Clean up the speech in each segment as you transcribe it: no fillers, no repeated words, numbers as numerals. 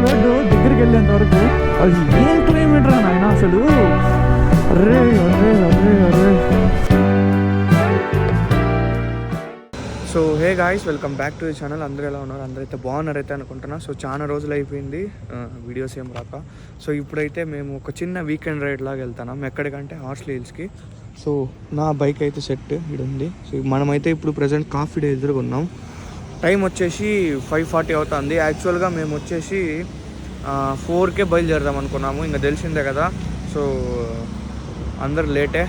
Road దగ్గరికి వెళ్ళేంత వరకు అది ఏం కిలోమీటర్ నాయన అసలు. అరే అరే అరే అరే. So hey guys, welcome back to the channel. అందరూ ఎలా ఉన్నారు? అందరైతే బాగున్నారైతే అనుకుంటున్నా. సో చాలా రోజులు అయిపోయింది వీడియోస్ ఏం రాక. సో ఇప్పుడైతే మేము ఒక చిన్న వీకెండ్ రైడ్ లాగా వెళ్తున్నాం. ఎక్కడికంటే హార్స్లీ హిల్స్కి. సో నా బైక్ అయితే సెట్ ఇక్కడ ఉంది. సో మనమైతే ఇప్పుడు ప్రజెంట్ కాఫీ డే ఎదురుగున్నాం. టైం వచ్చేసి 5:40 అవుతుంది. యాక్చువల్గా మేము వచ్చేసి 4కే బయలుదేరదాం అనుకున్నాము. ఇంకా తెలిసిందే కదా, సో అందరు లేటే.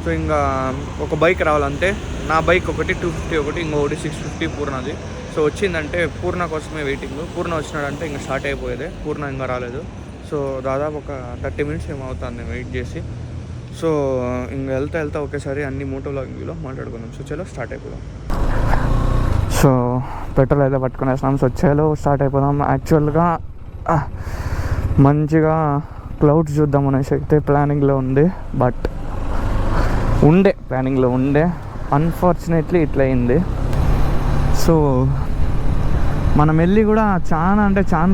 సో ఇంకా ఒక బైక్ రావాలంటే నా బైక్ ఒకటి 250 ఒకటి, ఇంకొకటి 650 పూర్ణది. సో వచ్చిందంటే పూర్ణ కోసమే వెయిటింగ్. పూర్ణ వచ్చినాడంటే ఇంకా స్టార్ట్ అయిపోయేదే. పూర్ణ ఇంకా రాలేదు. సో దాదాపు ఒక 30 మినిట్స్ ఏమవుతుంది వెయిట్ చేసి. సో ఇంకా వెళ్తా ఒకేసారి అన్ని మోటో వ్లాగింగ్లో మాట్లాడుకున్నాం. సో చలో స్టార్ట్ అయిపోదాం. సో పెట్రోల్ అయితే పట్టుకునేస్తాం. సో చలో స్టార్ట్ అయిపోదాం. యాక్చువల్గా మంచిగా క్లౌడ్స్ చూద్దాం అనేసి అయితే ప్లానింగ్లో ఉంది. బట్ ప్లానింగ్లో ఉండే అన్ఫార్చునేట్లీ ఇట్లా అయింది. సో మనం వెళ్ళి కూడా చాలా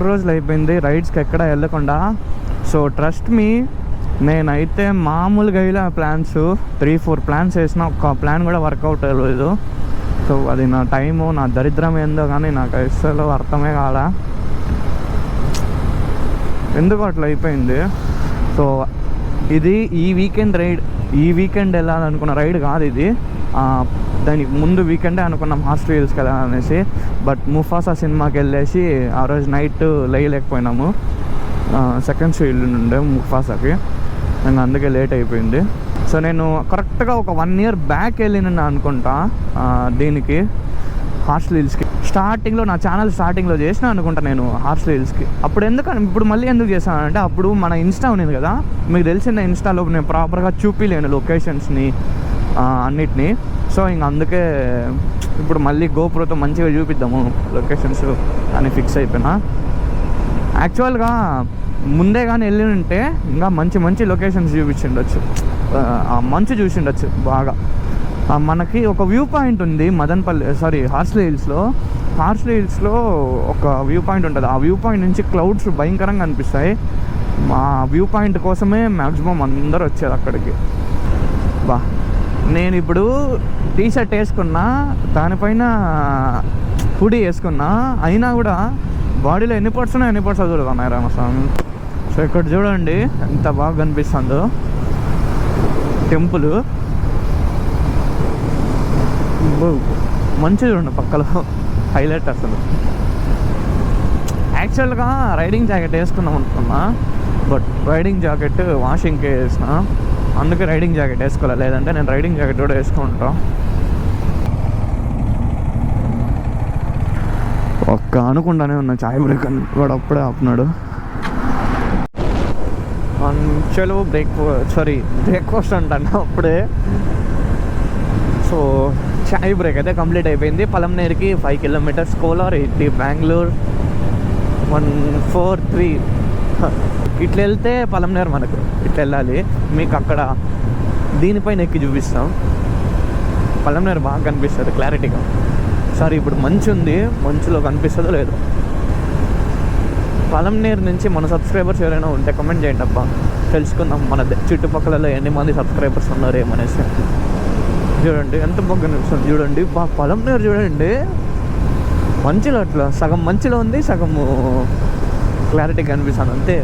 రోజులు అయిపోయింది రైడ్స్కి ఎక్కడ వెళ్ళకుండా. సో ట్రస్ట్ మీ, నేనైతే మామూలుగా ఇలా ప్లాన్స్ 3-4 ప్లాన్స్ వేసిన, ఒక్క ప్లాన్ కూడా వర్కౌట్ అవ్వలేదు. సో అది నా టైము, నా దరిద్రం ఏందో కానీ నాకు అసలు అర్థమే కాల ఎందుకు అట్లా అయిపోయింది. సో ఇది ఈ వీకెండ్ వెళ్ళాలనుకున్న రైడ్ కాదు ఇది. దానికి ముందు వీకెండే అనుకున్నాం హార్స్లీ హిల్స్కి వెళ్ళాలనేసి. బట్ ముఫాసా సినిమాకి వెళ్ళేసి ఆ రోజు నైట్ లేయలేకపోయినాము. సెకండ్ షో నుండే ముఫాసాకి, నేను అందుకే లేట్ అయిపోయింది. సో నేను కరెక్ట్గా ఒక 1 year బ్యాక్ వెళ్ళిన అనుకుంటా దీనికి హార్స్లీ హిల్స్కి. స్టార్టింగ్లో నా ఛానల్ స్టార్టింగ్లో చేసిన అనుకుంటా నేను హార్స్లీ హిల్స్కి. అప్పుడు ఇప్పుడు మళ్ళీ ఎందుకు చేశానంటే, అప్పుడు మన ఇన్స్టా ఉన్నది కదా, మీకు తెలిసిన ఇన్స్టాలో నేను ప్రాపర్గా చూపిలేను లొకేషన్స్ని అన్నిటినీ. సో ఇంక అందుకే ఇప్పుడు మళ్ళీ గోప్రోతో మంచిగా చూపిద్దాము లొకేషన్స్ అని ఫిక్స్ అయిపోయినా. యాక్చువల్గా ముందే కానీ వెళ్ళి ఉంటే ఇంకా మంచి లొకేషన్స్ చూపించిండొచ్చు, మంచి చూసిండొచ్చు బాగా. మనకి ఒక వ్యూ పాయింట్ ఉంది హార్స్లీ హిల్స్లో ఒక వ్యూ పాయింట్ ఉంటుంది. ఆ వ్యూ పాయింట్ నుంచి క్లౌడ్స్ భయంకరంగా అనిపిస్తాయి. ఆ వ్యూ పాయింట్ కోసమే మ్యాక్సిమం అందరూ వచ్చారు అక్కడికి. నేను ఇప్పుడు టీషర్ట్ వేసుకున్నా, దానిపైన హుడీ వేసుకున్నా, అయినా కూడా బాడీలో ఎన్ని పర్ట్స్ చూడన్నాయి రామస్వామి. సో ఇక్కడ చూడండి ఎంత బాగా కనిపిస్తుందో టెంపుల్. మంచిగా చూడండి పక్కలో హైలైట్ అసలు. యాక్చువల్గా రైడింగ్ జాకెట్ వేసుకుందాం అనుకున్నా, బట్ రైడింగ్ జాకెట్ వాషింగ్కే వేసిన, అందుకే రైడింగ్ జాకెట్ వేసుకోవాలి. లేదంటే నేను రైడింగ్ జాకెట్ కూడా వేసుకుంటా. అనుకుంటానే ఉన్నా చాయ్ బ్రేక్ అని, వాడు అప్పుడే ఆపున్నాడు. చలో బ్రేక్ఫాస్ట్ అంటాను అప్పుడే. సో చాయ్ బ్రేక్ అయితే కంప్లీట్ అయిపోయింది. పలంనేరుకి 5 kilometers, కోలార్ 80, బెంగళూరు 143. ఇట్లా వెళ్తే పలంనేరు మనకు ఇట్లా వెళ్ళాలి. మీకు అక్కడ దీనిపైన ఎక్కి చూపిస్తాం. పలంనేరు బాగా కనిపిస్తుంది క్లారిటీగా. సారీ ఇప్పుడు మంచు ఉంది, మంచులో కనిపిస్తుందో లేదు. పలంనేరు నుంచి మన సబ్స్క్రైబర్స్ ఎవరైనా ఉంటే కమెంట్ చేయండి అబ్బా, తెలుసుకుందాం మన చుట్టుపక్కలలో ఎన్ని మంది సబ్స్క్రైబర్స్ ఉన్నారు ఏమనేసి. చూడండి ఎంత బాగా కనిపిస్తుంది చూడండి. పలంనేరు చూడండి, మంచులో అట్లా సగం మంచులో ఉంది, సగము క్లారిటీ కనిపిస్తుంది అంతే.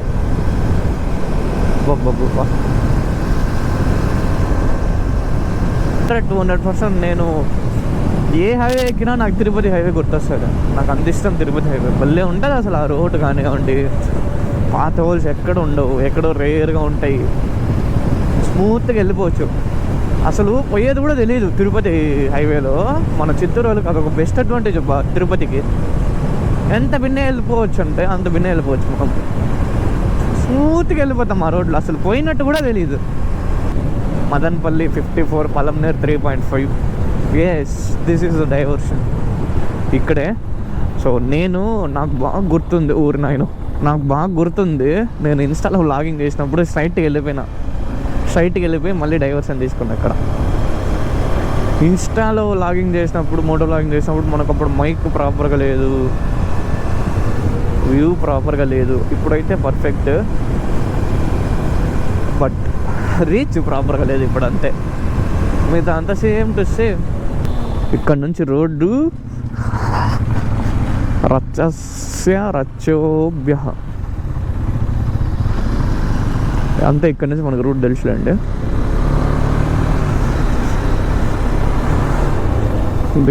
200% నేను ఏ హైవే ఎక్కినా నాకు తిరుపతి హైవే గుర్తొస్తుంది. నాకు అంత ఇష్టం తిరుపతి హైవే. భలే ఉంటుంది అసలు ఆ రోడ్ కానివ్వండి. పాత హోల్స్ ఎక్కడ ఉండవు, ఎక్కడో రేర్గా ఉంటాయి. స్మూత్గా వెళ్ళిపోవచ్చు. అసలు పోయేది కూడా తెలియదు తిరుపతి హైవేలో. మన చిత్తూరు వాళ్ళకి అదొక బెస్ట్ అడ్వాంటేజ్ తిరుపతికి. ఎంత భిన్నే వెళ్ళిపోవచ్చు అంటే అంత భిన్నే వెళ్ళిపోవచ్చు. ముఖం స్మూత్గా వెళ్ళిపోతాం ఆ రోడ్లో, అసలు పోయినట్టు కూడా తెలియదు. Madanapalle 54, Palamaner 3.5. Yes, this is the diversion ఇక్కడే. సో నాకు బాగా గుర్తుంది ఊరు నాయన, నాకు బాగా గుర్తుంది. నేను ఇన్స్టాలో వ్లాగింగ్ చేసినప్పుడు స్ట్రైట్కి వెళ్ళిపోయి మళ్ళీ డైవర్షన్ తీసుకున్నా. అక్కడ ఇన్స్టాలో వ్లాగింగ్ చేసినప్పుడు, మోటో వ్లాగింగ్ చేసినప్పుడు మనకు అప్పుడు మైక్ ప్రాపర్గా లేదు, వ్యూ ప్రాపర్గా లేదు. ఇప్పుడైతే పర్ఫెక్ట్, బట్ రీచ్ ప్రాపర్గా లేదు ఇప్పుడు, అంతే. మిగతా అంతా సేమ్ టు సేమ్. ఇక్కడ నుంచి రోడ్డు రచ్చోభ్య అంతే. ఇక్కడ నుంచి మనకు రూట్ తెలుసులేండి.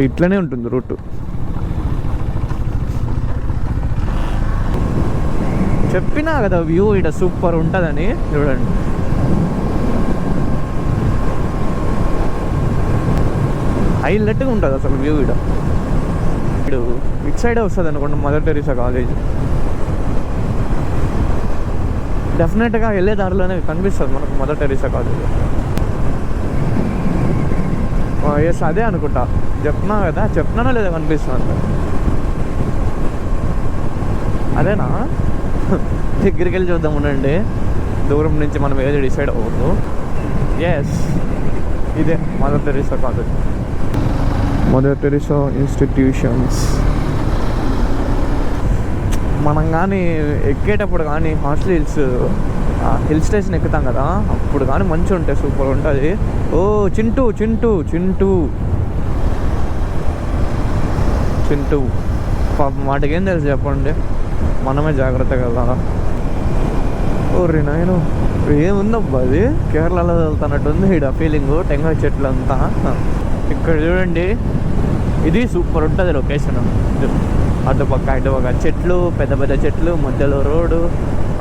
ఇట్లనే ఉంటుంది రూట్. చెప్పినా కదా వ్యూ ఇక్కడ సూపర్ ఉంటుందని. చూడండి, హైలైట్గా ఉంటుంది అసలు వ్యూ. ఇక్కడ ఇటు సైడే వస్తుంది అనుకోండి మదర్ టెరిసా కాలేజ్. డెఫినెట్గా వెళ్ళే దారిలోనే కనిపిస్తుంది మనకు మదర్ టెరిసా కాలేజ్. ఎస్, అదే అనుకుంటా. చెప్తున్నానో లేదా కనిపిస్తుంది, అదేనా? దగ్గరికి వెళ్ళి చూద్దాం ఉండండి. దూరం నుంచి మనం ఏది డిసైడ్ అవ్వద్దు. ఎస్, ఇదే mother Teresa college, mother Teresa institutions. మనం కానీ ఎక్కేటప్పుడు కానీ హార్స్లీ హిల్ స్టేషన్ ఎక్కుతాం కదా, అప్పుడు కానీ మంచిగా ఉంటాయి, సూపర్ ఉంటుంది. ఓ చింటూ చింటూ చింటూ చింటూ పాపం వాటికేం తెలుసు చెప్పండి, మనమే జాగ్రత్తగా వెళ్ళాలా. ఓర్రి నాయను, ఏముందబ్బా అది, కేరళలో వెళ్తున్నట్టుంది ఇక్కడ ఫీలింగ్. టెంకాయ చెట్లు అంతా ఇక్కడ చూడండి. ఇది సూపర్ ఉంటుంది లొకేషన్. అటుపక్క ఇటుపక్క చెట్లు, పెద్ద పెద్ద చెట్లు, మధ్యలో రోడ్డు.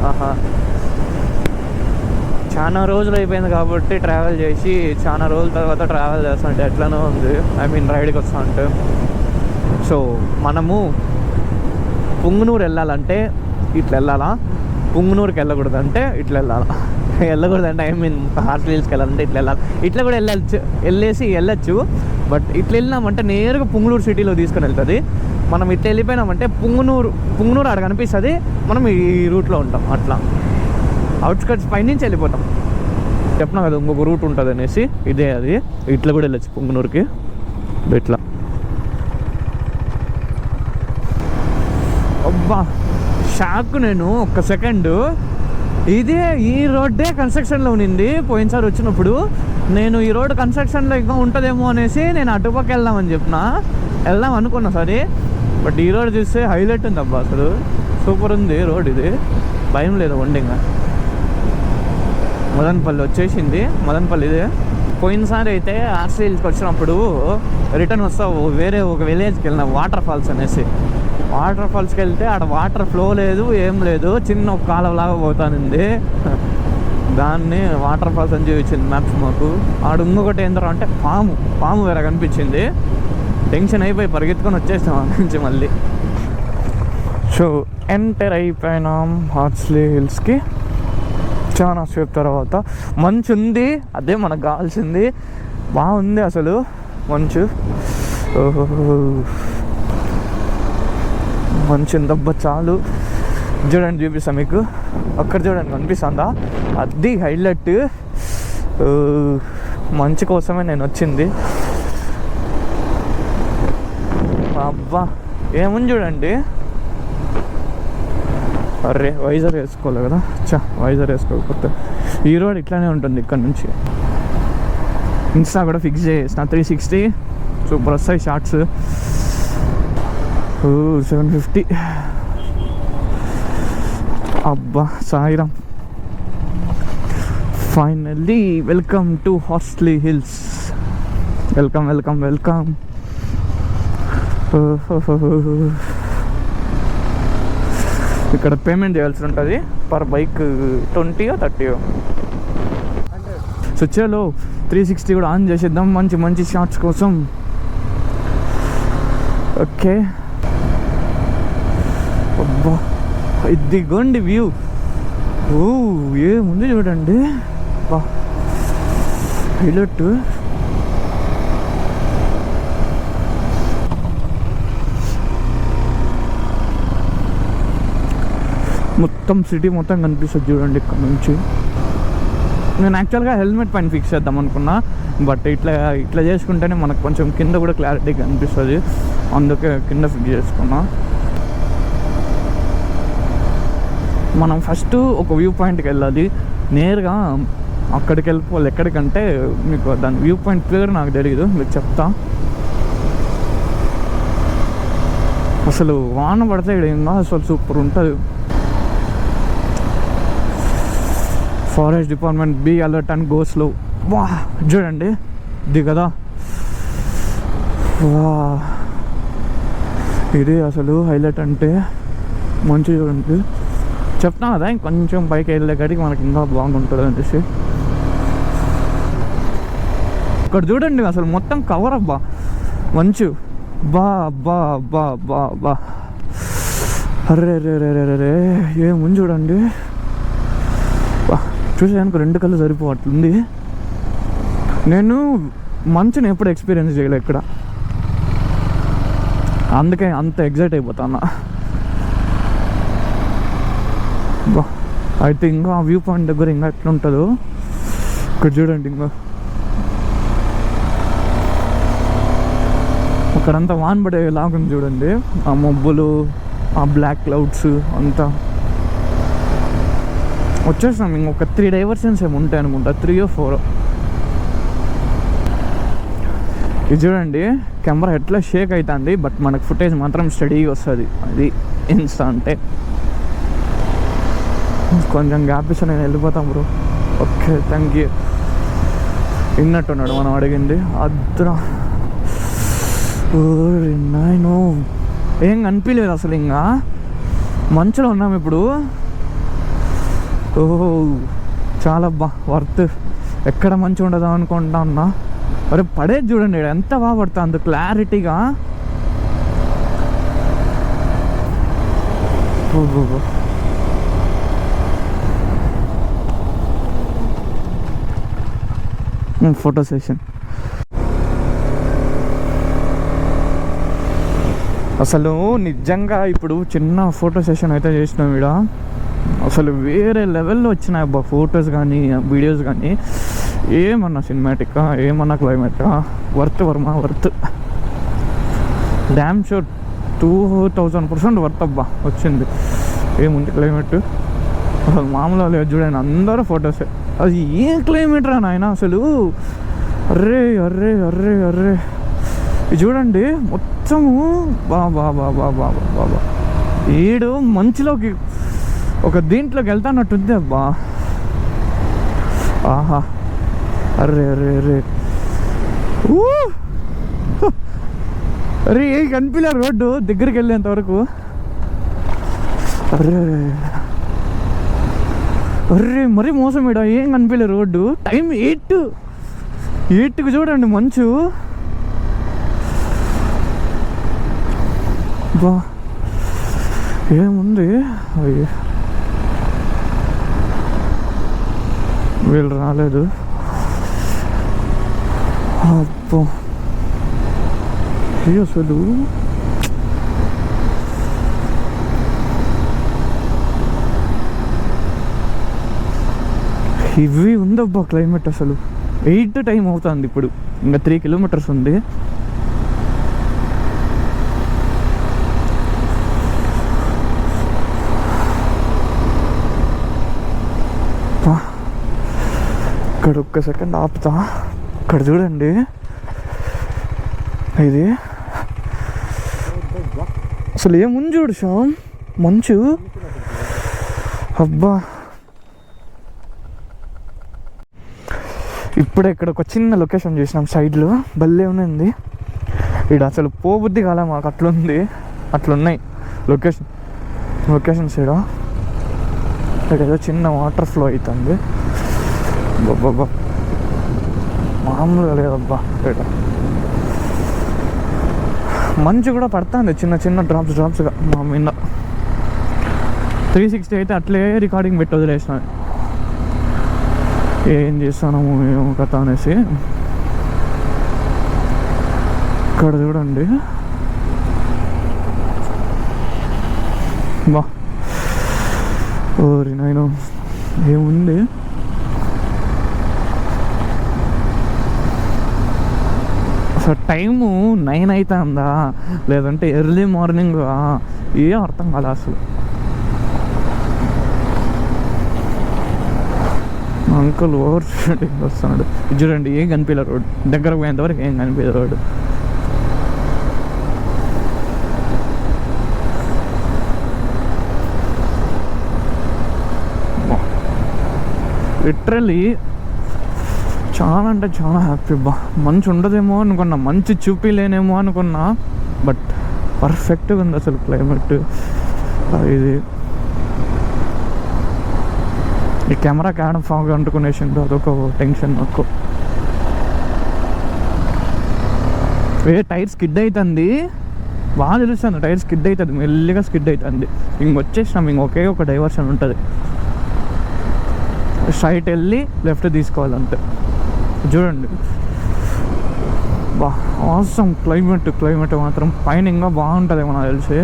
ఆహా, చాలా రోజులు అయిపోయింది కాబట్టి ట్రావెల్ చేసి, చాలా రోజుల తర్వాత ట్రావెల్ చేస్తుంటే ఎట్లనో ఉంది. ఐ మీన్ రైడ్కి వస్తుంటే. సో మనము పుంగనూరు వెళ్ళాలంటే ఇట్లా వెళ్ళాలా, పుంగనూరుకి వెళ్ళకూడదు అంటే ఇట్లా వెళ్ళాలా. వెళ్ళకూడదంటే ఐ మీన్ హార్స్లీ హిల్స్కి వెళ్ళాలంటే ఇట్లా వెళ్ళాలి. ఇట్లా కూడా వెళ్ళచ్చు. బట్ ఇట్లా వెళ్ళినామంటే నేరుగా పుంగనూరు సిటీలో తీసుకొని వెళ్తుంది. మనం ఇట్లా వెళ్ళిపోయినామంటే పుంగనూరు ఆడ కనిపిస్తుంది, మనం ఈ రూట్లో ఉంటాం. అట్లా అవుట్స్కట్స్ పైనుంచి వెళ్ళిపోతాం. చెప్పినా కదా ఇంకొక రూట్ ఉంటుంది అనేసి, ఇదే అది. ఇట్లా కూడా వెళ్ళచ్చు పుంగనూరుకి. ఇట్లా అబ్బా షాక్. నేను ఒక్క సెకండ్, ఈ రోడ్డే కన్స్ట్రక్షన్లో ఉన్నింది పోయినసారి వచ్చినప్పుడు. నేను ఈ రోడ్ కన్స్ట్రక్షన్లో ఇంకా ఉంటుందేమో అనేసి నేను అటుపక్క వెళ్దాం అనుకున్నా సరే. బట్ ఈ రోడ్ చూస్తే హైలైట్ ఉంది అబ్బా, అసలు సూపర్ ఉంది రోడ్. ఇది భయం లేదు వండింగా. మదనపల్లి వచ్చేసింది. మదనపల్లి ఇదే. పోయినసారి అయితే హార్స్లీ హిల్స్కి వచ్చినప్పుడు రిటర్న్ వస్తా వేరే ఒక విలేజ్కి వెళ్ళిన, వాటర్ ఫాల్స్ అనేసి. వాటర్ ఫాల్స్కి వెళ్తే ఆడ వాటర్ ఫ్లో లేదు, ఏం లేదు, చిన్న ఒక కాలువలాగా పోతానుంది. దాన్ని వాటర్ ఫాల్స్ అని చూపించింది మ్యాప్స్ మాకు. ఆడ ఇంకొకటి ఏంటో అంటే పాము వేరే కనిపించింది. టెన్షన్ అయిపోయి పరిగెత్తుకొని వచ్చేసాం అక్కడి నుంచి మళ్ళీ. సో ఎంటర్ అయిపోయినాం హార్స్లీ హిల్స్కి చాలా సేపు తర్వాత. మంచు ఉంది, అదే మనకు కావాల్సింది. బాగుంది అసలు మంచు. మంచి దెబ్బ చాలు. చూడండి, చూపిస్తాను మీకు. అక్కడ చూడండి కనిపిస్తుందా, అది హైలైట్. మంచు కోసమే నేను వచ్చింది. అబ్బా ఏముంది చూడండి. అరే వైజర్ వేసుకోవాలి కదా, వైజర్ వేసుకోకపోతే. ఈ రోడ్ ఇట్లానే ఉంటుంది ఇక్కడ నుంచి. ఇన్స్టా కూడా ఫిక్స్ చేసిన 360 సూపర్ వస్తాయి షార్ట్స్. 750. అబ్బా Sairam. Finally welcome to Horsley hills. Welcome. ఇక్కడ పేమెంట్ చేయాల్సి ఉంటుంది పర్ బైక్ 20 or 30. సో చలో 360 కూడా ఆన్ చేసేద్దాం మంచి షార్ట్స్ కోసం. ఓకే, అబ్బా ఇదిగోండి వ్యూ. ఏముంది చూడండి, బా హైలైట్. మొత్తం సిటీ మొత్తం కనిపిస్తుంది చూడండి ఇక్కడ నుంచి. నేను యాక్చువల్గా హెల్మెట్ పైన ఫిక్స్ చేద్దాం అనుకున్నా, బట్ ఇట్లా చేసుకుంటేనే మనకు కొంచెం కింద కూడా క్లారిటీ కనిపిస్తుంది, అందుకే కింద ఫిక్స్ చేసుకున్నా. మనం ఫస్ట్ ఒక వ్యూ పాయింట్కి వెళ్ళాలి, నేరుగా అక్కడికి వెళ్ళిపోవాలి. ఎక్కడికంటే మీకు దాని వ్యూ పాయింట్ పేరు నాకు తెలియదు, మీకు చెప్తా. అసలు వాన పడితే ఇక్కడ ఇంకా అసలు సూపర్ ఉంటుంది. Forest department be alert and go slow. వా చూడండి ఇది కదా, వా ఇది అసలు హైలైట్ అంటే. మంచి చూడండి, చెప్తా కదా ఇంకొంచెం పైకి వెళ్ళే కాడికి మనకి ఇంకా బాగుంటుంది అనేసి. ఇక్కడ చూడండి అసలు మొత్తం కవర్ అబ్బా మంచు. బా బా బా బా బా అర్రే రే రే రే రే ఏముంది చూడండి. చూసేదానికి 2 కళ్ళు సరిపోవట్లుంది. నేను మంచుని ఎప్పుడు ఎక్స్పీరియన్స్ చేయలే ఇక్కడ, అందుకే అంత ఎగ్జైట్ అయిపోతాను. బా అయితే ఇంకా ఆ వ్యూ పాయింట్ దగ్గర ఇంకా ఎట్లుంటుందో ఇక్కడ చూడండి. ఇంకా అక్కడంతా వాన పడేలాగుంది చూడండి, ఆ మబ్బులు, ఆ బ్లాక్ క్లౌడ్స్ అంతా. వచ్చేసాం ఇంకొక 3 డైవర్షన్స్ ఏమి ఉంటాయి అనుకుంటా, 3 or 4. ఇది చూడండి కెమెరా ఎట్లా షేక్ అవుతుంది, బట్ మనకు ఫుటేజ్ మాత్రం స్టడీగా వస్తుంది. అది ఇన్స్టా అంటే. కొంచెం గ్యాప్ ఇస్తే నేను వెళ్ళిపోతాం బ్రో. Okay thank you. విన్నట్టున్నాడు మనం అడిగింది. అద్దురా నేను ఏం కనిపించలేదు అసలు, ఇంకా మంచులో ఉన్నాం ఇప్పుడు. ఓహో చాలా వర్త్. ఎక్కడ మంచి ఉండదు అనుకుంటా ఉన్నా, మరి పడేది చూడండి ఎంత బాగా పడుతుంది, అంత క్లారిటీగా. ఫోటో సెషన్ అసలు నిజంగా ఇప్పుడు చిన్న ఫోటో సెషన్ అయితే చేసినాం ఇక్కడ. అసలు వేరే లెవెల్లో వచ్చినాయి అబ్బా ఫొటోస్ కానీ వీడియోస్ కానీ. ఏమన్నా సినిమాటిక్గా ఏమన్నా క్లైమేటా, worth Varma worth. Damn sure 2000% worth అబ్బా వచ్చింది. ఏముంది క్లైమేట్ అసలు మామూలుగా లేదు చూడండి, అందరూ ఫొటోసే. అది ఏ క్లైమేట్ రా నాయన అసలు. అర్రే అర్రే అర్రే అర్రే ఇది చూడండి మొత్తము బాబా బాబా బాబా బాబా. ఏడు మంచులోకి ఒక దీంట్లోకి వెళ్తానట్టుంది అబ్బా. ఆహా అర్రే అర్రే అర్రే అరే ఏం కనిపించలే రోడ్డు దగ్గరికి వెళ్ళేంత వరకు. అర్రే అర్రే మరీ మోసం ఇడ, ఏం కనిపించలే రోడ్డు. టైం 8కి చూడండి మంచు. బా ఏముంది. అయ్యో వీళ్ళు రాలేదు. అబ్బో అసలు ఇవి ఉందబ్బా క్లైమేట్. అసలు 8 టైం అవుతుంది ఇప్పుడు, ఇంకా 3 kilometers ఉంది. ఇక్కడ ఒక్క సెకండ్ ఆపుతా. ఇక్కడ చూడండి ఇది అసలు ఏముంది చూడు శ్యామ్ మంచు. అబ్బా ఇప్పుడే ఇక్కడ ఒక చిన్న లొకేషన్ చేసినాం సైడ్లో, భలే ఉంది. ఇక్కడ అసలు పోబుద్ది కాలే మాకు, అట్లుంది. అట్లున్నాయి లొకేషన్స్ ఇక్కడ ఏదో చిన్న వాటర్ ఫ్లో అవుతుంది. బాబా మామూలుగా లేదబ్బా. ఇక్కడ మంచు కూడా పడుతుంది చిన్న చిన్న డ్రాప్స్గా మా మీద. 360 అయితే అట్లే రికార్డింగ్ పెట్టి వదిలేసిన. ఏం చేస్తాను ఏమో కథ అనేసి. ఇక్కడ చూడండి బా ఓరి నాయన ఏముంది. అసలు టైము 9 అవుతుందా లేదంటే ఎర్లీ మార్నింగ్ ఏం అర్థం కాదు అసలు. అంకుల్ ఓవర్ స్పీడింగ్ వస్తున్నాడు. ఇది చూడండి, ఏం కనిపించలేదు రోడ్, దగ్గరకు పోయేంతవరకు ఏం కనిపించదు రోడ్. లిటరలీ చాలా అంటే చాలా హ్యాపీ. మంచి ఉండదేమో అనుకున్నా, మంచి చూపిలేనేమో అనుకున్నా, బట్ పర్ఫెక్ట్గా ఉంది అసలు క్లైమేట్. ఇది ఈ కెమెరా క్యాడ్ ఫాగ్ అంటుకునేసిండు, అదొక టెన్షన్ నాకు. టైర్ స్కిడ్ అవుతుంది, బాగా తెలుస్తుంది. టైర్ స్కిడ్ అవుతుంది, మెల్లిగా స్కిడ్ అవుతుంది. వచ్చేసినాం, ఒకే ఒక డైవర్షన్ ఉంటుంది, స్ట్రైట్ వెళ్ళి లెఫ్ట్ తీసుకోవాలంటే. చూడండి ఆసమ్ క్లైమేట్ మాత్రం పైన ఇంకా బాగుంటుంది నాకు తెలిసి.